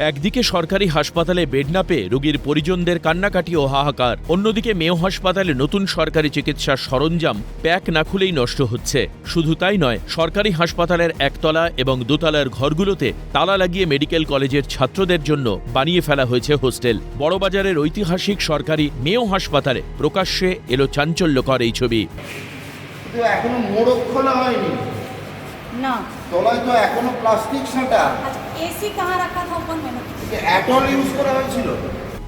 একদিকে সরকারি হাসপাতালে বেড না পেয়ে রোগীর পরিজনদের কান্নাকাটি ও হাহাকার, অন্যদিকে মেও হাসপাতালে নতুন সরকারি চিকিৎসার সরঞ্জাম প্যাক না খুলেই নষ্ট হচ্ছে। শুধু তাই নয়, সরকারি হাসপাতালের একতলা এবং দোতলার ঘরগুলোতে তালা লাগিয়ে মেডিকেল কলেজের ছাত্রদের জন্য বানিয়ে ফেলা হয়েছে হোস্টেল। বড়বাজারের ঐতিহাসিক সরকারি মেও হাসপাতালে প্রকাশ্যে এলো চাঞ্চল্যকর এই ছবি। এখনো মোড়ক খোলা হয়নি না, তলায় তো এখনো প্লাস্টিক সাঁটা। এসি कहाँ रखा था ऊपर में? অ্যাটল ইউজ করা হয়েছিল।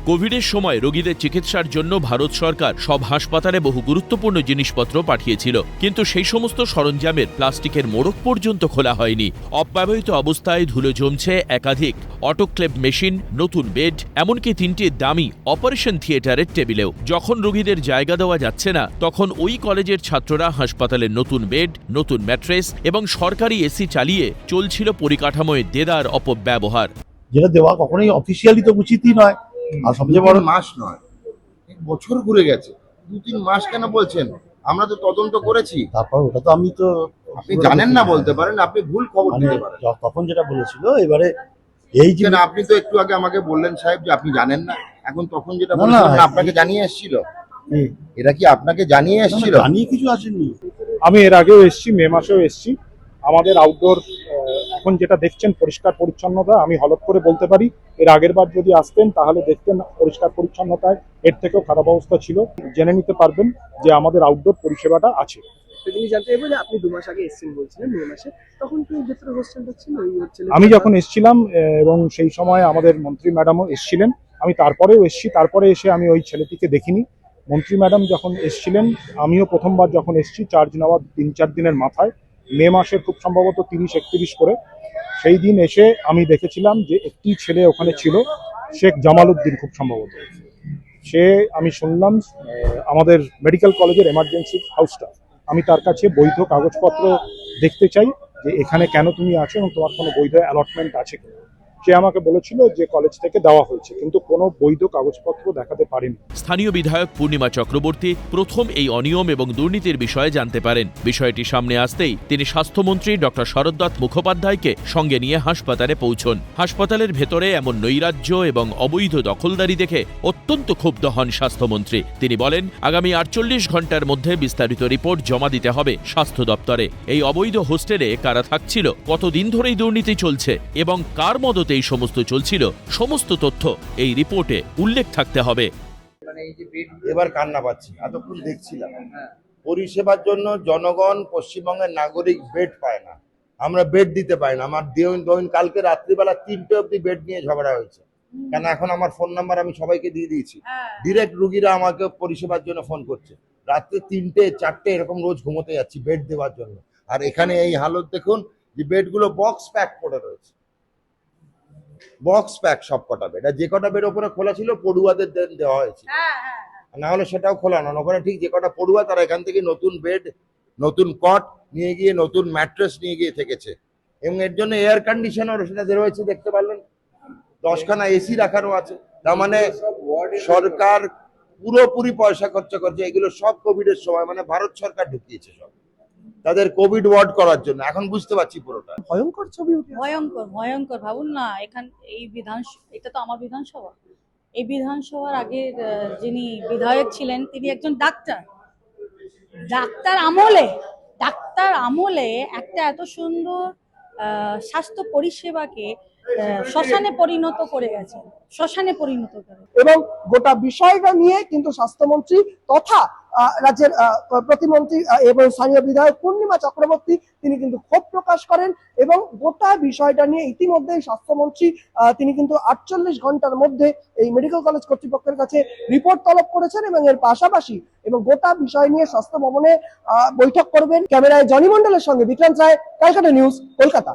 কোভিডের সময় রোগীদের চিকিৎসার জন্য ভারত সরকার সব হাসপাতালে বহু গুরুত্বপূর্ণ জিনিসপত্র পাঠিয়েছিল, কিন্তু সেই সমস্ত সরঞ্জামের প্লাস্টিকের মোড়ক পর্যন্ত খোলা হয়নি। অব্যবহৃত অবস্থায় ধুলো জমছে একাধিক অটোক্লেভ মেশিন, নতুন বেড, এমনকি 3টি দামি অপারেশন থিয়েটারের টেবিলেও। যখন রোগীদের জায়গা দেওয়া যাচ্ছে না, তখন ওই কলেজের ছাত্ররা হাসপাতালের নতুন বেড, নতুন ম্যাট্রেস এবং সরকারি এসি চালিয়ে চলছিল পরিকাঠামোয় দেদার অপব্যবহার। যেটা দেওয়া কখনোই অফিসিয়ালি তো উচিতই নয়। আর সবচেয়ে বড় মাস নয়, বছর ঘুরে গেছে, 2-3 মাস কেন বলছেন? আমরা তো তদন্ত করেছি। তারপর ওটা তো আমি তো আপনি জানেন না বলতে পারেন, আপনি ভুল খবর দিতে পারেন। তখন যেটা বলেছিল এবারে এই যে আপনি তো একটু আগে আমাকে বললেন সাহেব যে আপনি জানেন না, এখন তখন যেটা না, বললেন না, আপনাকে জানিয়ে এসেছিল। এরা কি আপনাকে জানিয়ে এসেছিল? জানিয়ে কিছু আসেনি। আমি এর আগেও এসেছি, মে মাসেও এসেছি। আমাদের আউটডোর এখন যেটা দেখছেন পরিষ্কার পরিচ্ছন্নতা, আমি হলফ করে বলতে পারি এর আগের বার যদি আসতেন তাহলে দেখতেন পরিষ্কার পরিচ্ছন্নতায় এর থেকেও খারাপ অবস্থা ছিল। জেনে নিতে পারবেন যে আমাদের আউটডোর পরিষেবাটা আছে। তিনি জানতে চাইবো যে আপনি 2 মাস আগে এসেছেন বলছিলেন, মে মাসে, তখন কি ভেতরে হোস্টেলটা ছিল? আমি যখন এসেছিলাম এবং সেই সময় আমাদের মন্ত্রী ম্যাডামও এসেছিলেন, আমি তারপরেও এসেছি। তারপরে এসে আমি ওই ছেলেটিকে দেখিনি। মন্ত্রী ম্যাডাম যখন এসেছিলেন, আমিও প্রথমবার যখন এসেছি চার্জ নেওয়ার 3-4 দিনের মাথায়, মে মাসের খুব সম্ভবত 30-31 করে, সেই দিন এসে আমি দেখেছিলাম যে একটি ছেলে ওখানে ছিল, শেখ জামালউদ্দিন খুব সম্ভবত। সে, আমি শুনলাম আমাদের মেডিকেল কলেজের এমার্জেন্সি হাউসটা, আমি তার কাছে বৈধ কাগজপত্র দেখতে চাই যে এখানে কেন তুমি আছো এবং তোমার কোনো বৈধ অ্যালটমেন্ট আছে কিনা। সে আমাকে বলেছিল যে কলেজ থেকে দেওয়া হয়েছে, কিন্তু কোনো বৈধ কাগজপত্র দেখাতে পারেনি। স্থানীয় বিধায়ক পূর্ণিমা চক্রবর্তী প্রথম এই অনিয়ম এবং দুর্নীতির বিষয়ে জানতে পারেন। বিষয়টি সামনে আসতেই তিনি স্বাস্থ্যমন্ত্রী ডক্টর শরৎদত্ত মুখোপাধ্যায়কে সঙ্গে নিয়ে হাসপাতালে পৌঁছন। হাসপাতালের ভেতরে এমন নৈরাজ্য এবং অবৈধ দখলদারি দেখে অত্যন্ত ক্ষুব্ধ হন স্বাস্থ্যমন্ত্রী। তিনি বলেন, আগামী 48 ঘন্টার মধ্যে বিস্তারিত রিপোর্ট জমা দিতে হবে স্বাস্থ্য দপ্তরে। এই অবৈধ হোস্টেলে কারা থাকছিল, কতদিন ধরেই দুর্নীতি চলছে এবং কার মদতে এই সমস্ত চলছিল, সমস্ত তথ্য এই রিপোর্টে উল্লেখ থাকতে হবে। এবার কান্না পাচ্ছি, এতক্ষণ দেখছিলাম পরিষেবার জন্য জনগণ, পশ্চিমবঙ্গের নাগরিক বেড পায় না, আমরা বেড দিতে পারি না। আমার দৈন কালকে রাত্রিবেলা 3টে অব্দি বেড নিয়ে ঝগড়া হয়েছে। কেন? এখন আমার ফোন নাম্বার আমি সবাইকে দিয়ে দিয়েছি, ডিরেক্ট রুগীরা আমাকে পরিষেবার জন্য ফোন করছে। রাত্রে 3টে-4টে এরকম রোজ ঘুমোতে যাচ্ছি বেড দেওয়ার জন্য। আর এখানে এই হালত দেখুন যে বেডগুলো বক্স প্যাক করে রয়েছে, বক্স প্যাক সব কটা বেড। আর যে কটা বেড ওপরে খোলা ছিল পড়ুয়াদের দেওয়া হয়েছে, না হলে সেটাও খোলা না। ওখানে ঠিক যে কটা পড়ুয়া তারা এখান থেকে নতুন বেড, নতুন কট নিয়ে গিয়ে, নতুন ম্যাট্রেস নিয়ে গিয়ে থেকেছে। এবং এর জন্য এয়ার কন্ডিশনার সেটা রয়েছে, দেখতে পারলেন 10খানা এসি রাখানো আছে। তার মানে সরকার পুরোপুরি পয়সা খরচা করছে। এগুলো সব কোভিডের সময় মানে ভারত সরকার ঢুকিয়েছে সব তাদের কোভিড ওয়ার্ড করার জন্য। এখন বুঝতে পারছি পুরোটা ভয়ঙ্কর ছবি উঠে। ভয়ঙ্কর ভাবুন না। এই এটা তো আমার বিধানসভা। এই বিধানসভার আগের যিনি বিধায়ক ছিলেন তিনি একজন ডাক্তার আমলে একটা এত সুন্দর স্বাস্থ্য পরিষেবাকে শ্মশানে পরিণত করে গেছে, এবং গোটা বিষয়টা নিয়ে কিন্তু স্বাস্থ্যমন্ত্রী তথা রাজ্যের প্রতিমন্ত্রী এবং স্থানীয় বিধায়ক পূর্ণিমা চক্রবর্তী তিনি কিন্তু ক্ষোভ প্রকাশ করেন এবং গোটা বিষয়টা নিয়ে ইতিমধ্যেই স্বাস্থ্যমন্ত্রী তিনি কিন্তু 48 ঘন্টার মধ্যে এই মেডিকেল কলেজ কর্তৃপক্ষের কাছে রিপোর্ট তলব করেছেন এবং এর পাশাপাশি এবং গোটা বিষয় নিয়ে স্বাস্থ্য ভবনে বৈঠক করবেন। ক্যামেরায় জনি মন্ডলের সঙ্গে বিক্রান্ত রায়, ক্যালকাটা নিউজ, কলকাতা।